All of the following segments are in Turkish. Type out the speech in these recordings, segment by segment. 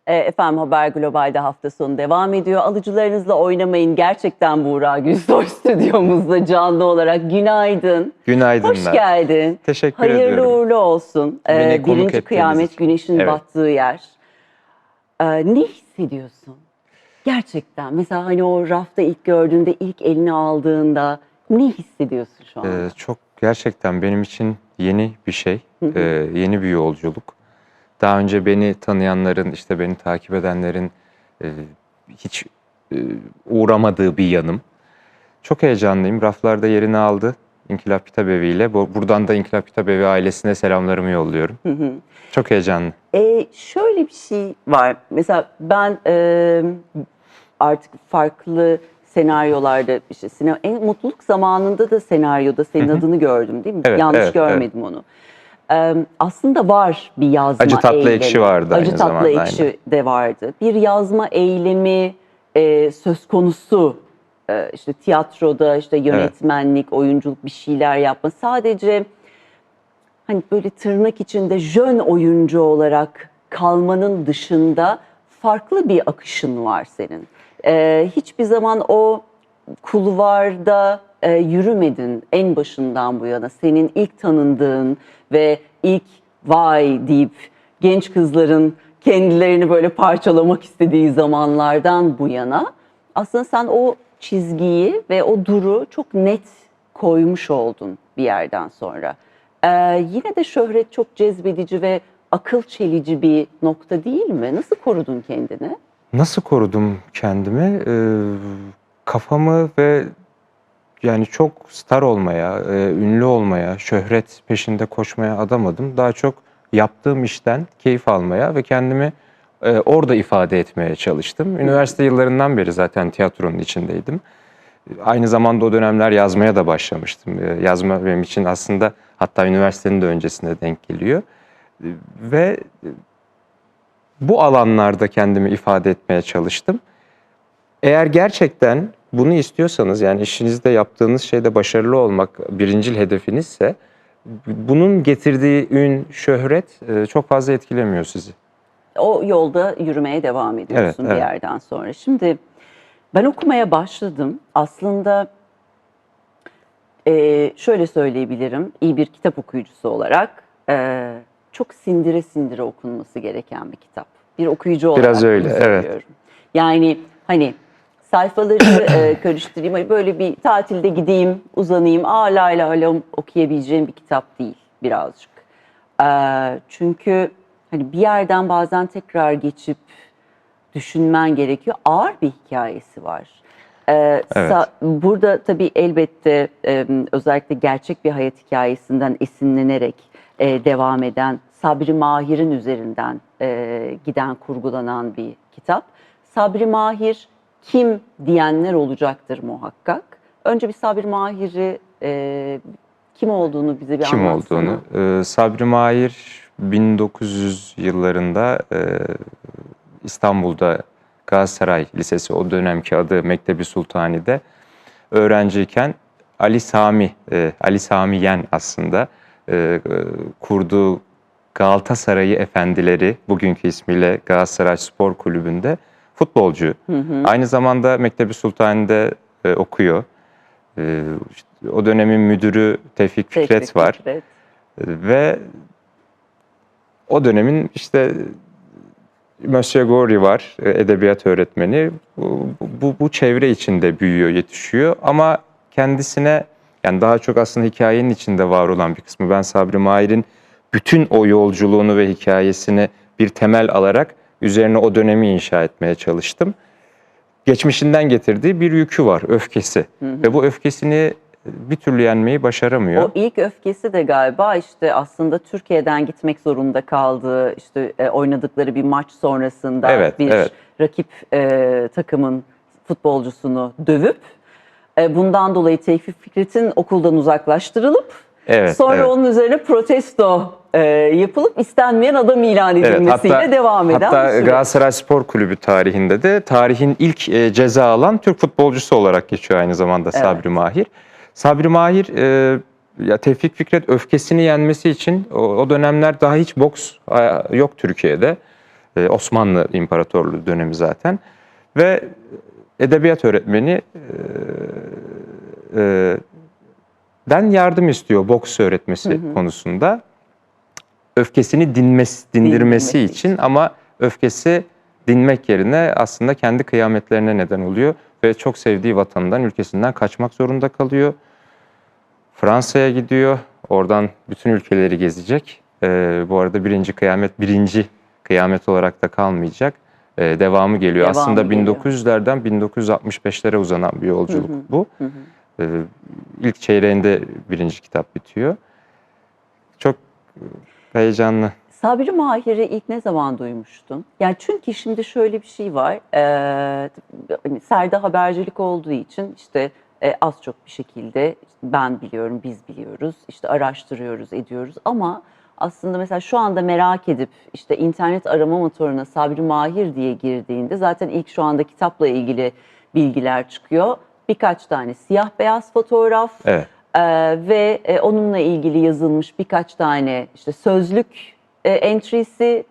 Efendim Haber Global'de hafta sonu devam ediyor. Alıcılarınızla oynamayın. Gerçekten Buğra Gülsoy stüdyomuzda canlı olarak. Günaydın. Günaydınlar. Hoş geldin. Teşekkür Hayırlı ediyorum. uğurlu olsun. Beni konuk Birinci ettiğiniz kıyamet, için. güneşin Evet. battığı yer. Ne hissediyorsun? Gerçekten. Mesela hani o rafta ilk gördüğünde, ilk eline aldığında ne hissediyorsun şu anda? Çok gerçekten benim için yeni bir şey, yeni bir yolculuk. Daha önce beni tanıyanların, işte beni takip edenlerin hiç uğramadığı bir yanım. Çok heyecanlıyım. Raflarda yerini aldı İnkılap Kitap Evi ile. Buradan da İnkılap Kitap Evi ailesine selamlarımı yolluyorum. Çok heyecanlı. Şöyle bir şey var. Mesela ben artık farklı senaryolarda işte en mutluluk zamanında da senaryoda senin adını gördüm değil mi? Evet, Yanlış evet, görmedim onu. Aslında var bir yazma Acı tatlı eylemi. ekşi vardı Acı aynı tatlı zamanda. ekşi Aynen. de vardı. Bir yazma eylemi söz konusu. İşte tiyatroda işte yönetmenlik, oyunculuk bir şeyler yapma. Sadece hani böyle tırnak içinde jön oyuncu olarak kalmanın dışında farklı bir akışın var senin. Hiçbir zaman o kulvarda yürümedin en başından bu yana. Senin ilk tanındığın ve ilk vay deyip genç kızların kendilerini böyle parçalamak istediği zamanlardan bu yana aslında sen o çizgiyi ve o duru çok net koymuş oldun bir yerden sonra. Yine de şöhret çok cezbedici ve akıl çelici bir nokta değil mi? Nasıl korudun kendini? Nasıl korudum kendimi? Kafamı ve yani çok star olmaya, ünlü olmaya, şöhret peşinde koşmaya adamadım. Daha çok yaptığım işten keyif almaya ve kendimi orada ifade etmeye çalıştım. Üniversite yıllarından beri zaten tiyatronun içindeydim. Aynı zamanda o dönemler yazmaya da başlamıştım. Yazma benim için aslında hatta üniversitenin de öncesinde denk geliyor. Ve bu alanlarda kendimi ifade etmeye çalıştım. Eğer gerçekten bunu istiyorsanız, yani işinizde yaptığınız şeyde başarılı olmak birincil hedefinizse, bunun getirdiği ün, şöhret çok fazla etkilemiyor sizi. O yolda yürümeye devam ediyorsun Evet, bir evet. yerden sonra. Şimdi ben okumaya başladım. Aslında şöyle söyleyebilirim, iyi bir kitap okuyucusu olarak çok sindire sindire okunması gereken bir kitap. Bir okuyucu olarak Biraz öyle, bunu evet. söylüyorum. Yani hani sayfaları karıştırayım, hani böyle bir tatilde gideyim, uzanayım, lay lay lom okuyabileceğim bir kitap değil birazcık. Çünkü hani bir yerden bazen tekrar geçip düşünmen gerekiyor. Ağır bir hikayesi var. Evet. Burada tabii elbette özellikle gerçek bir hayat hikayesinden esinlenerek devam eden Sabri Mahir'in üzerinden giden, kurgulanan bir kitap. Sabri Mahir kim diyenler olacaktır muhakkak. Önce bir Sabri Mahir'i kim olduğunu bize bir Kim anlatsana. olduğunu? Sabri Mahir 1900 yıllarında İstanbul'da Galatasaray Lisesi, o dönemki adı Mektebi Sultani'de öğrenciyken Ali Sami Yen aslında kurduğu Galatasaray'ı Efendileri, bugünkü ismiyle Galatasaray Spor Kulübü'nde futbolcu. Aynı zamanda Mektebi Sultani'de okuyor. İşte o dönemin müdürü Tevfik Fikret var. Fikret. Ve o dönemin işte Monsieur Gori var, edebiyat öğretmeni. Bu çevre içinde büyüyor, yetişiyor. Ama kendisine, yani daha çok aslında hikayenin içinde var olan bir kısmı. Ben Sabri Mahir'in bütün o yolculuğunu ve hikayesini bir temel alarak üzerine o dönemi inşa etmeye çalıştım. Geçmişinden getirdiği bir yükü var, öfkesi. Ve bu öfkesini bir türlü yenmeyi başaramıyor. O ilk öfkesi de galiba işte aslında Türkiye'den gitmek zorunda kaldığı, işte oynadıkları bir maç sonrasında Evet, bir evet. rakip takımın futbolcusunu dövüp bundan dolayı Tevfik Fikret'in okuldan uzaklaştırılıp Evet, sonra evet. onun üzerine protesto yapılıp istenmeyen adam ilan edilmesiyle devam eden hatta bir süreç. Galatasaray Spor Kulübü tarihinde de tarihin ilk ceza alan Türk futbolcusu olarak geçiyor aynı zamanda Sabri Mahir. Sabri Mahir ya Tevfik Fikret öfkesini yenmesi için o dönemler daha hiç boks yok Türkiye'de. Osmanlı İmparatorluğu dönemi zaten. Ve edebiyat öğretmeni den yardım istiyor boks öğretmesi konusunda. Öfkesini dindirmesi için, ama öfkesi dinmek yerine aslında kendi kıyametlerine neden oluyor. Ve çok sevdiği vatanından, ülkesinden kaçmak zorunda kalıyor. Fransa'ya gidiyor. Oradan bütün ülkeleri gezecek. Bu arada birinci kıyamet olarak da kalmayacak. Devamı geliyor. Aslında 1900'lerden 1965'lere uzanan bir yolculuk bu. İlk çeyreğinde birinci kitap bitiyor. Çok heyecanlı. Sabri Mahir'i ilk ne zaman duymuştun? Yani çünkü şimdi şöyle bir şey var. Hani Serde habercilik olduğu için işte az çok bir şekilde ben biliyorum, biz biliyoruz, işte araştırıyoruz, ediyoruz. Ama aslında mesela şu anda merak edip işte internet arama motoruna Sabri Mahir diye girdiğinde zaten ilk şu anda kitapla ilgili bilgiler çıkıyor. Birkaç tane siyah beyaz fotoğraf. Evet. Ve onunla ilgili yazılmış birkaç tane işte sözlük entry'si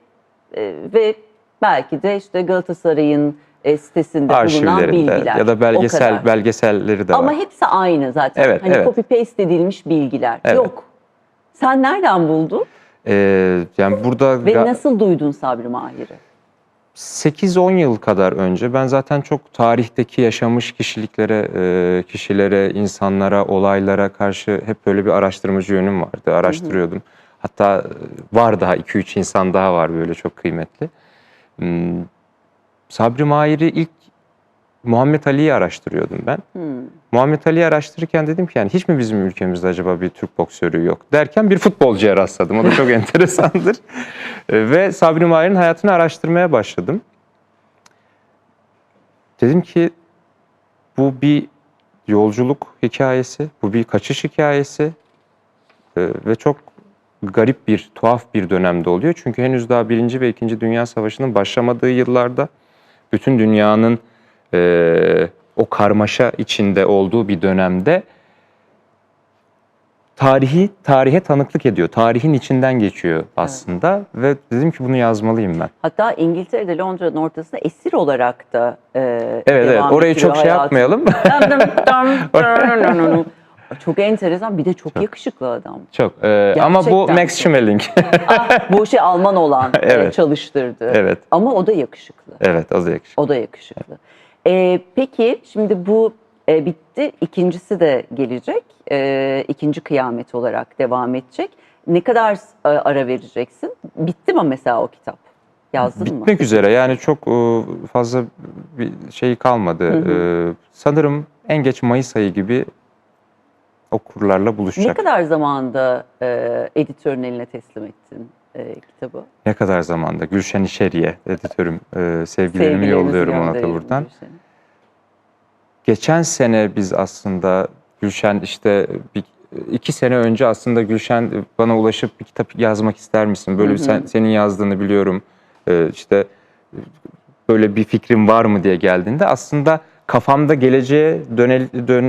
ve belki de işte Galatasaray'ın sitesinde bulunan bilgiler. Ya da belgeselleri de var. Ama hepsi aynı zaten. Evet, hani evet. copy paste edilmiş bilgiler. Evet. Yok. Sen nereden buldun? Yani burada Ve nasıl duydun Sabri Mahir'i? 8-10 yıl kadar önce ben zaten çok tarihteki yaşamış kişilere, insanlara, olaylara karşı hep böyle bir araştırmacı yönüm vardı. Araştırıyordum. Hatta var daha 2-3 insan daha var böyle çok kıymetli. Sabri Mahir'i ilk Muhammed Ali'yi araştırıyordum ben. Muhammed Ali'yi araştırırken dedim ki yani hiç mi bizim ülkemizde acaba bir Türk boksörü yok derken bir futbolcuya rastladım. O da çok enteresandır. Ve Sabri Mahir'in hayatını araştırmaya başladım. Dedim ki bu bir yolculuk hikayesi, bu bir kaçış hikayesi ve çok garip bir, tuhaf bir dönemde oluyor. Çünkü henüz daha 1. ve 2. Dünya Savaşı'nın başlamadığı yıllarda bütün dünyanın o karmaşa içinde olduğu bir dönemde tarihe tanıklık ediyor. Tarihin içinden geçiyor aslında. Ve dedim ki bunu yazmalıyım ben. Hatta İngiltere'de, Londra'nın ortasında esir olarak da Evet, orayı çok şey yapmayalım. Çok enteresan. Bir de çok yakışıklı adam. Çok. Ama bu Max Schmeling. Bu Alman olan Evet. çalıştırdı. Evet. Ama o da yakışıklı. Evet, o da yakışıklı. O da yakışıklı. Peki şimdi bu bitti. İkincisi de gelecek. İkinci kıyamet olarak devam edecek. Ne kadar ara vereceksin? Bitti mi mesela o kitap? Yazdın mı? Bitmek üzere. Yani çok fazla bir şey kalmadı. Sanırım en geç Mayıs ayı gibi okurlarla buluşacak. Ne kadar zamanda editörün eline teslim ettin kitabı? Ne kadar zamanda? Gülşen İşeri'ye editörüm. Sevgilerimi yolluyorum ona da buradan. Geçen sene biz aslında Gülşen işte 2 sene önce aslında Gülşen bana ulaşıp bir kitap yazmak ister misin? Böyle senin yazdığını biliyorum. İşte böyle bir fikrin var mı diye geldiğinde aslında kafamda geleceğe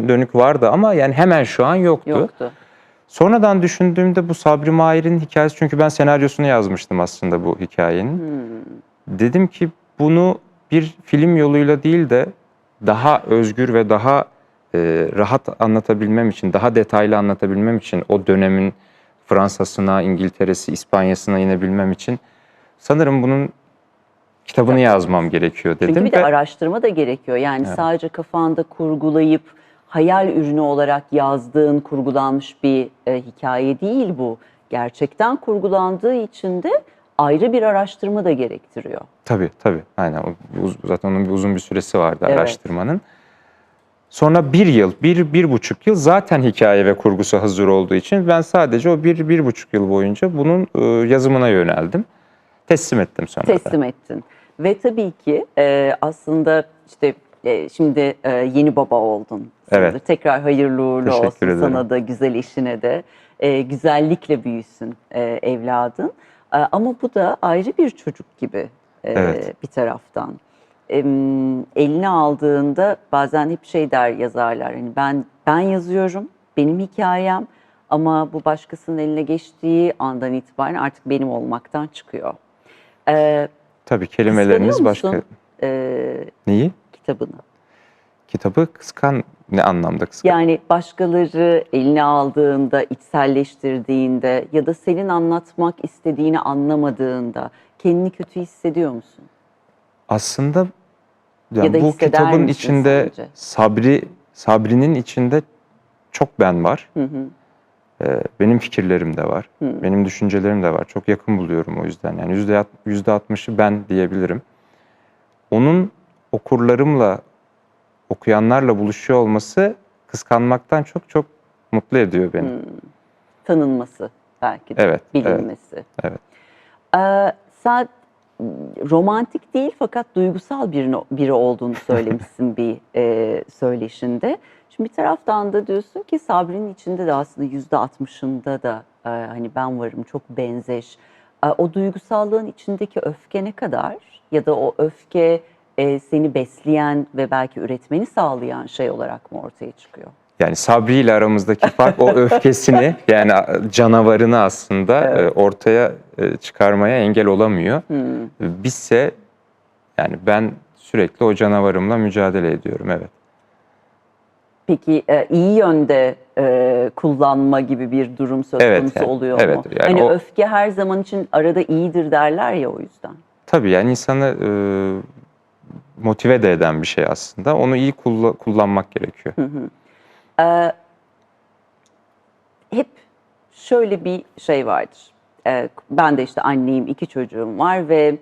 dönük vardı ama yani hemen şu an yoktu. Sonradan düşündüğümde bu Sabri Mahir'in hikayesi, çünkü ben senaryosunu yazmıştım aslında bu hikayenin. Dedim ki bunu bir film yoluyla değil de daha özgür ve daha rahat anlatabilmem için, daha detaylı anlatabilmem için, o dönemin Fransa'sına, İngiltere'si, İspanya'sına inebilmem için sanırım bunun kitabını yazmam gerekiyor dedim. Çünkü bir de araştırma da gerekiyor. Yani sadece kafanda kurgulayıp hayal ürünü olarak yazdığın, kurgulanmış bir hikaye değil bu. Gerçekten kurgulandığı için de ayrı bir araştırma da gerektiriyor. Tabii. Aynen. Zaten onun uzun bir süresi vardı araştırmanın. Sonra 1 yıl, 1,5 yıl zaten hikaye ve kurgusu hazır olduğu için ben sadece o 1,5 yıl boyunca bunun yazımına yöneldim. Teslim ettim sonra da. Teslim ettin. Ve tabii ki aslında işte şimdi yeni baba oldun. Evet. Tekrar hayırlı uğurlu Teşekkür olsun ederim. sana da, güzel işine de. Güzellikle büyüsün evladın. Ama bu da ayrı bir çocuk gibi bir taraftan. Eline aldığında bazen hep şey der yazarlar. Hani ben yazıyorum, benim hikayem, ama bu başkasının eline geçtiği andan itibaren artık benim olmaktan çıkıyor. Tabii kelimeleriniz Kıskanıyor başka. musun Neyi? kitabını? Kitabı ne anlamda kıskan? Yani başkaları eline aldığında, içselleştirdiğinde ya da senin anlatmak istediğini anlamadığında kendini kötü hissediyor musun? Aslında Ya yani da bu hisseder kitabın misin içinde sence? Sabri'nin içinde çok ben var. Hı hı. Benim fikirlerim de var. Hı. Benim düşüncelerim de var. Çok yakın buluyorum o yüzden. Yani %60'ı ben diyebilirim. Onun okurlarımla, okuyanlarla buluşuyor olması kıskanmaktan çok çok mutlu ediyor beni. Hı. Tanınması belki de, Evet, evet, bilinmesi. evet. Sen romantik değil fakat duygusal biri olduğunu söylemişsin bir söyleşinde. Şimdi bir taraftan da diyorsun ki Sabri'nin içinde de aslında %60'ında da hani ben varım, çok benzeş. O duygusallığın içindeki öfke ne kadar ya da o öfke seni besleyen ve belki üretmeni sağlayan şey olarak mı ortaya çıkıyor? Yani Sabri ile aramızdaki fark o öfkesini yani canavarını aslında Evet. ortaya çıkarmaya engel olamıyor. Hmm. Bizse yani ben sürekli o canavarımla mücadele ediyorum, evet. Peki iyi yönde kullanma gibi bir durum söz Evet konusu yani, oluyor evet mu? yani Hani o öfke her zaman için arada iyidir derler ya, o yüzden. tabii yani insanı motive de eden bir şey aslında. Onu iyi kullanmak gerekiyor. Hı hı. E, Hep şöyle bir şey vardır. Ben de işte anneyim, 2 çocuğum var ve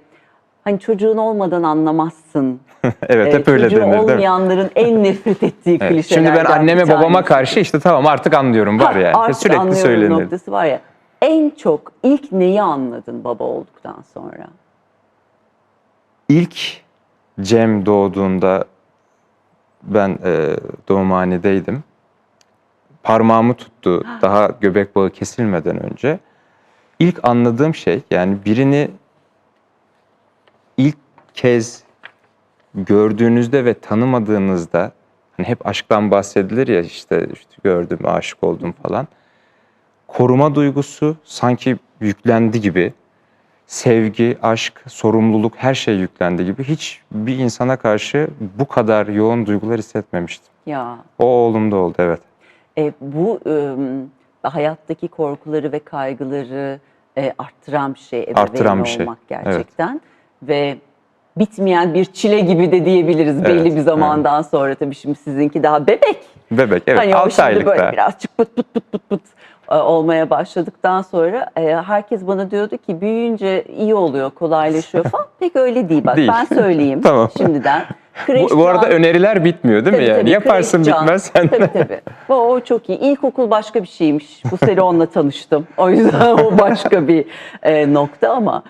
hani çocuğun olmadan anlamazsın. Evet, hep öyle Çocuğu denir değil mi? olmayanların en nefret ettiği Evet. Şimdi ben klişelerden bir anneme babama tanesidir. karşı işte tamam artık anlıyorum var yani. Artık Sürekli anlıyorum söylenir. noktası var ya. En çok ilk neyi anladın baba olduktan sonra? İlk Cem doğduğunda ben doğumhanedeydim. Parmağımı tuttu daha göbek bağı kesilmeden önce. İlk anladığım şey yani birini ilk kez gördüğünüzde ve tanımadığınızda hani hep aşktan bahsedilir ya işte gördüm, aşık oldum falan. Koruma duygusu sanki yüklendi gibi. Sevgi, aşk, sorumluluk her şey yüklendi gibi. Hiç bir insana karşı bu kadar yoğun duygular hissetmemiştim. Ya O oğlumda oldu, evet. bu hayattaki korkuları ve kaygıları arttıran bir şey ebeveyn Arttıran bir şey. olmak Evet, gerçekten. Ve bitmeyen bir çile gibi de diyebiliriz belli evet, bir evet. zamandan sonra. Tabii şimdi sizinki daha bebek. Bebek, evet. Hani o 6 şimdi böyle aylıkta. birazcık pıt pıt pıt pıt pıt olmaya başladıktan sonra herkes bana diyordu ki büyüyünce iyi oluyor, kolaylaşıyor falan. Pek öyle değil, bak Değil. ben söyleyeyim Tamam. şimdiden. Bu arada öneriler bitmiyor değil mi Tabii yani? tabii, Yaparsın Kreş Can. bitmez sen. Tabii tabii. O çok iyi. İlkokul başka bir şeymiş. Bu sene onunla tanıştım. O yüzden o başka bir nokta ama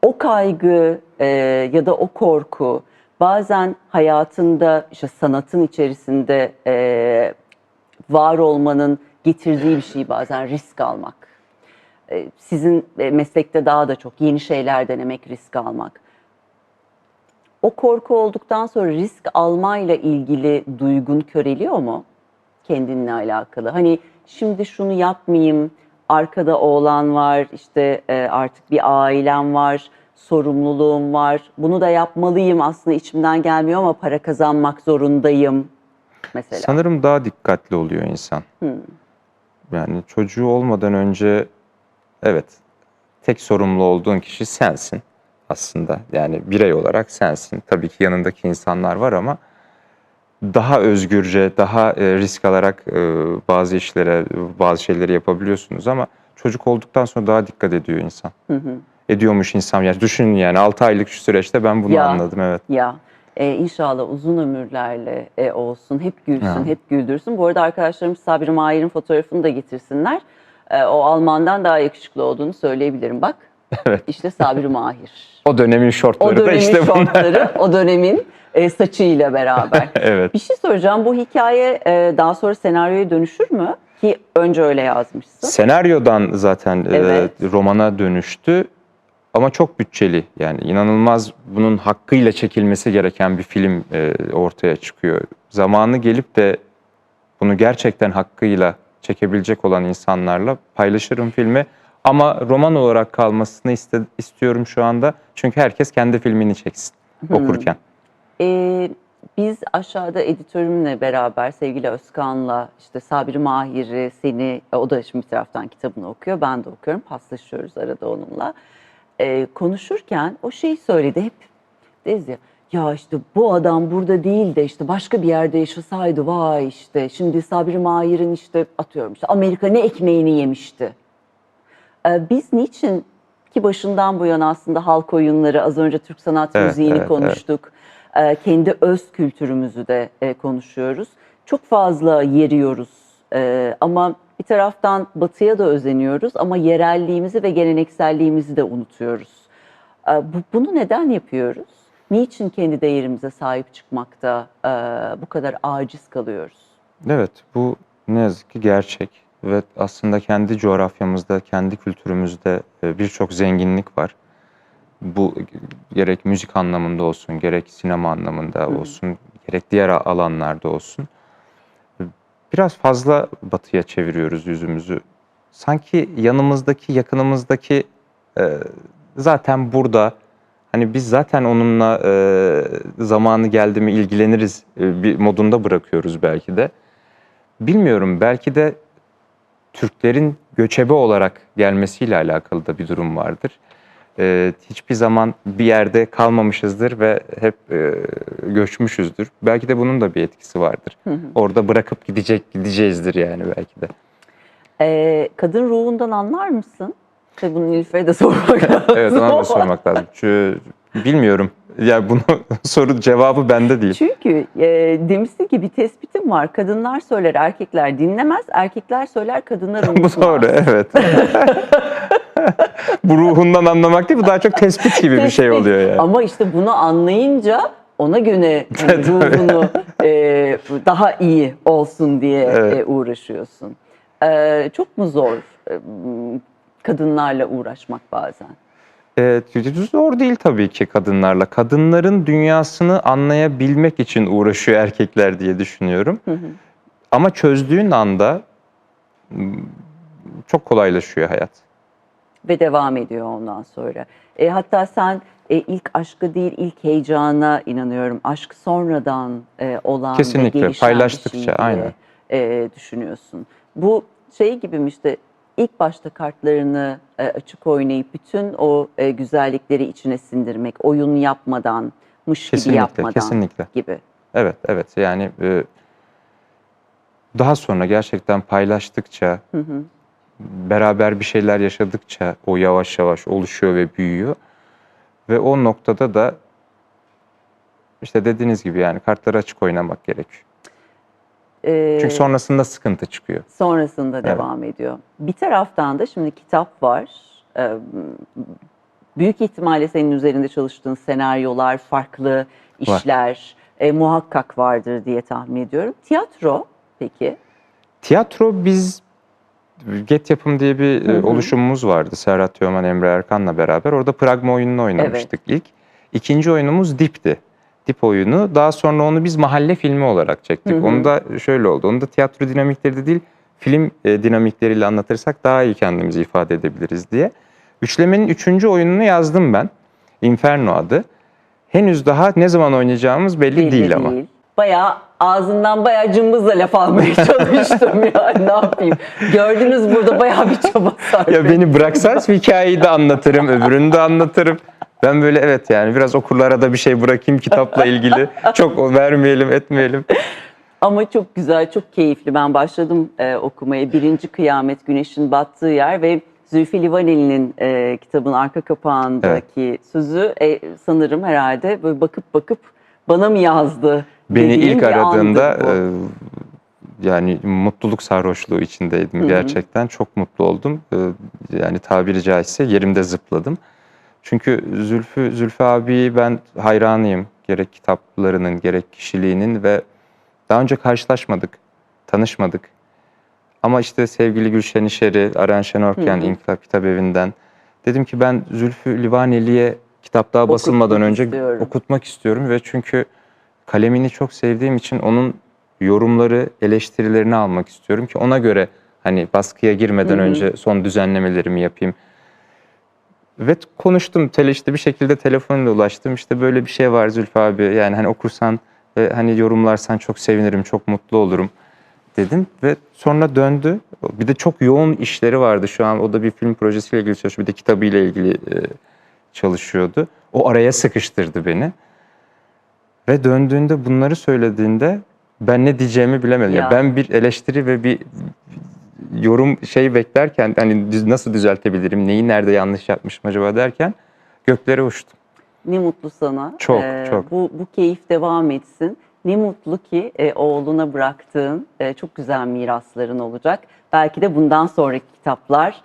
o kaygı ya da o korku bazen hayatında işte sanatın içerisinde var olmanın getirdiği bir şey, bazen risk almak. Sizin meslekte daha da çok yeni şeyler denemek, risk almak. O korku olduktan sonra risk almayla ilgili duygun köreliyor mu? Kendinle alakalı. Hani şimdi şunu yapmayayım, arkada oğlan var, işte artık bir ailem var, sorumluluğum var. Bunu da yapmalıyım, aslında içimden gelmiyor ama para kazanmak zorundayım mesela. Sanırım daha dikkatli oluyor insan. Yani çocuğu olmadan önce evet tek sorumlu olduğun kişi sensin aslında. Yani birey olarak sensin. Tabii ki yanındaki insanlar var ama daha özgürce, daha risk alarak bazı şeyleri yapabiliyorsunuz ama çocuk olduktan sonra daha dikkat ediyor insan. Ediyormuş insan. Yani düşünün yani 6 aylık şu süreçte ben bunu anladım, evet. Ya inşallah uzun ömürlerle olsun, hep gülsün, Ya. hep güldürsün. Bu arada arkadaşlarım Sabri Mahir'in fotoğrafını da getirsinler. O Alman'dan daha yakışıklı olduğunu söyleyebilirim. Bak, Evet. işte Sabri Mahir. O dönemin O şortları da dönemin işte bunlar. şortları, o dönemin saçıyla beraber. Evet. Bir şey soracağım, bu hikaye daha sonra senaryoya dönüşür mü? Ki önce öyle yazmışsın. Senaryodan zaten Evet. romana dönüştü ama çok bütçeli. Yani inanılmaz bunun hakkıyla çekilmesi gereken bir film ortaya çıkıyor. Zamanı gelip de bunu gerçekten hakkıyla çekebilecek olan insanlarla paylaşırım filmi. Ama roman olarak kalmasını istiyorum şu anda. Çünkü herkes kendi filmini çeksin okurken. Biz aşağıda editörümle beraber sevgili Özkan'la işte Sabri Mahir'i, seni, o da şimdi bir taraftan kitabını okuyor, ben de okuyorum, paslaşıyoruz arada onunla. Konuşurken o şeyi söyledi hep, deriz ya, ya işte bu adam burada değil de işte başka bir yerde yaşasaydı, vay işte şimdi Sabri Mahir'in işte atıyorum işte Amerika ne ekmeğini yemişti. Biz niçin ki başından bu yana aslında halk oyunları, az önce Türk sanat Evet, müziğini evet, konuştuk. Kendi öz kültürümüzü de konuşuyoruz. Çok fazla yeriyoruz ama bir taraftan batıya da özeniyoruz ama yerelliğimizi ve gelenekselliğimizi de unutuyoruz. Bunu neden yapıyoruz? Niçin kendi değerimize sahip çıkmakta bu kadar aciz kalıyoruz? Evet, bu ne yazık ki gerçek ve aslında kendi coğrafyamızda, kendi kültürümüzde birçok zenginlik var. Bu gerek müzik anlamında olsun, gerek sinema anlamında olsun, gerek diğer alanlarda olsun. Biraz fazla batıya çeviriyoruz yüzümüzü. Sanki yanımızdaki, yakınımızdaki zaten burada. Hani biz zaten onunla zamanı geldi mi ilgileniriz bir modunda bırakıyoruz belki de. Bilmiyorum, belki de Türklerin göçebe olarak gelmesiyle alakalı da bir durum vardır. Hiçbir zaman bir yerde kalmamışızdır ve hep göçmüşüzdür. Belki de bunun da bir etkisi vardır. Orada bırakıp gideceğizdir yani belki de. Kadın ruhundan anlar mısın? Tabii bunu Nilüfer'e de sormak lazım. Evet, ona da sormak lazım. Çünkü bilmiyorum. Ya bunu cevabı bende değil. Çünkü demişsin ki bir tespitim var. Kadınlar söyler, erkekler dinlemez. Erkekler söyler, kadınlar unutmaz. Bu doğru, evet. Bu ruhundan anlamak değil, bu daha çok tespit gibi bir şey oluyor yani. Ama işte bunu anlayınca ona göre ruhunu daha iyi olsun diye Evet. uğraşıyorsun. Çok mu zor kadınlarla uğraşmak bazen? Zor değil tabii ki kadınlarla. Kadınların dünyasını anlayabilmek için uğraşıyor erkekler diye düşünüyorum. Ama çözdüğün anda çok kolaylaşıyor hayat. Ve devam ediyor ondan sonra. Hatta sen ilk aşkı değil, ilk heyecana inanıyorum. Aşk sonradan olan Kesinlikle, ve gelişen paylaştıkça, bir şey aynen. diye düşünüyorsun. Bu şey gibi mi işte ilk başta kartlarını açık oynayıp bütün o güzellikleri içine sindirmek, oyun yapmadan, mış gibi Kesinlikle, yapmadan kesinlikle. gibi. Evet, evet. Yani daha sonra gerçekten paylaştıkça, beraber bir şeyler yaşadıkça o yavaş yavaş oluşuyor ve büyüyor. Ve o noktada da işte dediğiniz gibi yani kartları açık oynamak gerekiyor. Çünkü sonrasında sıkıntı çıkıyor. Sonrasında devam ediyor. Bir taraftan da şimdi kitap var. Büyük ihtimalle senin üzerinde çalıştığın senaryolar, farklı işler muhakkak vardır diye tahmin ediyorum. Tiyatro peki? Tiyatro biz Get Yapım diye bir oluşumumuz vardı. Serhat Teoman, Emre Erkan'la beraber. Orada Pragma oyununu oynamıştık ilk. İkinci oyunumuz Dip'ti. Dip oyunu. Daha sonra onu biz mahalle filmi olarak çektik. Onu da şöyle oldu. Onu da tiyatro dinamikleri de değil, film dinamikleriyle anlatırsak daha iyi kendimizi ifade edebiliriz diye. Üçlemenin üçüncü oyununu yazdım ben. Inferno adı. Henüz daha ne zaman oynayacağımız belli değil ama. Ağzından bayağı cımbızla laf almaya çalıştım ya, ne yapayım. Gördünüz burada bayağı bir çaba sarf Ya beni bıraksanız hikayeyi de anlatırım, öbürünü de anlatırım. Ben böyle evet yani biraz okurlara da bir şey bırakayım kitapla ilgili. Çok vermeyelim, etmeyelim. Ama çok güzel, çok keyifli. Ben başladım okumaya. Birinci Kıyamet, Güneşin Battığı Yer ve Zülfü Livaneli'nin kitabın arka kapağındaki sözü sanırım herhalde böyle bakıp bana mı yazdı? Beni ilk aradığında bu. yani mutluluk sarhoşluğu içindeydim gerçekten. Çok mutlu oldum. Yani tabiri caizse yerimde zıpladım. Çünkü Zülfü abi ben hayranıyım. Gerek kitaplarının, gerek kişiliğinin ve daha önce karşılaşmadık, tanışmadık. Ama işte sevgili Gülşen İşer'i, Aren Şenorkyan İnkılap Kitabevi'nden dedim ki ben Zülfü Livaneli'ye kitap daha basılmadan önce okutmak istiyorum ve çünkü kalemini çok sevdiğim için onun yorumları, eleştirilerini almak istiyorum ki ona göre Hani baskıya girmeden önce son düzenlemelerimi yapayım. Ve konuştum, işte bir şekilde telefonla ulaştım. İşte böyle bir şey var Zülfü abi, yani hani okursan, hani yorumlarsan çok sevinirim, çok mutlu olurum dedim. Ve sonra döndü. Bir de çok yoğun işleri vardı şu an. O da bir film projesiyle ilgili çalışıyor. Bir de kitabıyla ilgili çalışıyordu. O araya sıkıştırdı beni. Ve döndüğünde bunları söylediğinde ben ne diyeceğimi bilemedim. Ya. Yani ben bir eleştiri ve bir yorum beklerken, hani nasıl düzeltebilirim, neyi nerede yanlış yapmışım acaba derken göklere uçtum. Ne mutlu sana. Çok, çok. Bu keyif devam etsin. Ne mutlu ki oğluna bıraktığın çok güzel mirasların olacak. Belki de bundan sonraki kitaplar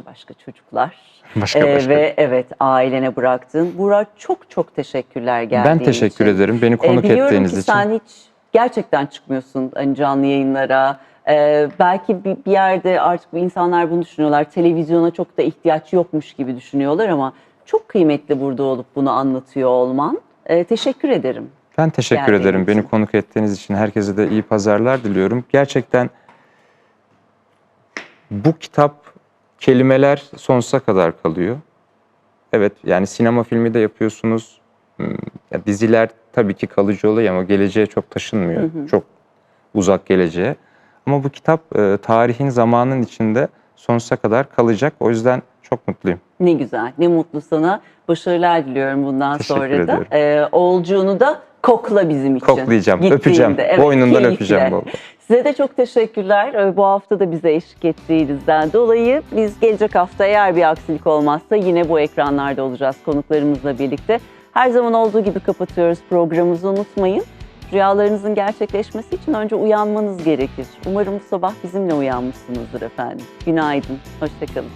başka çocuklar. Başka. Ve evet, ailene bıraktığın. Burak, çok çok teşekkürler geldiğin için. Ben teşekkür ederim beni konuk Biliyorum ettiğiniz ki için. sen hiç gerçekten çıkmıyorsun hani canlı yayınlara. Belki bir yerde artık bu insanlar bunu düşünüyorlar. Televizyona çok da ihtiyaç yokmuş gibi düşünüyorlar ama çok kıymetli burada olup bunu anlatıyor olman. Teşekkür ederim. Ben teşekkür Geldiğin ederim için. beni konuk ettiğiniz için. Herkese de iyi pazarlar diliyorum. Gerçekten bu kitap, kelimeler sonsuza kadar kalıyor. Evet, yani sinema filmi de yapıyorsunuz. Diziler tabii ki kalıcı oluyor ama geleceğe çok taşınmıyor. Çok uzak geleceğe. Ama bu kitap tarihin, zamanın içinde sonsuza kadar kalacak. O yüzden çok mutluyum. Ne güzel, ne mutlu sana. Başarılar diliyorum bundan Teşekkür sonra da. ediyorum. Oğulcuğunu da kokla bizim için. Koklayacağım, Gittiğinde. öpeceğim. Evet, Boynundan keyifle. öpeceğim baba. Size de çok teşekkürler. Bu hafta da bize eşlik ettiğinizden dolayı. Biz gelecek hafta eğer bir aksilik olmazsa yine bu ekranlarda olacağız konuklarımızla birlikte. Her zaman olduğu gibi kapatıyoruz programımızı, unutmayın. Rüyalarınızın gerçekleşmesi için önce uyanmanız gerekir. Umarım bu sabah bizimle uyanmışsınızdır efendim. Günaydın, hoşça kalın.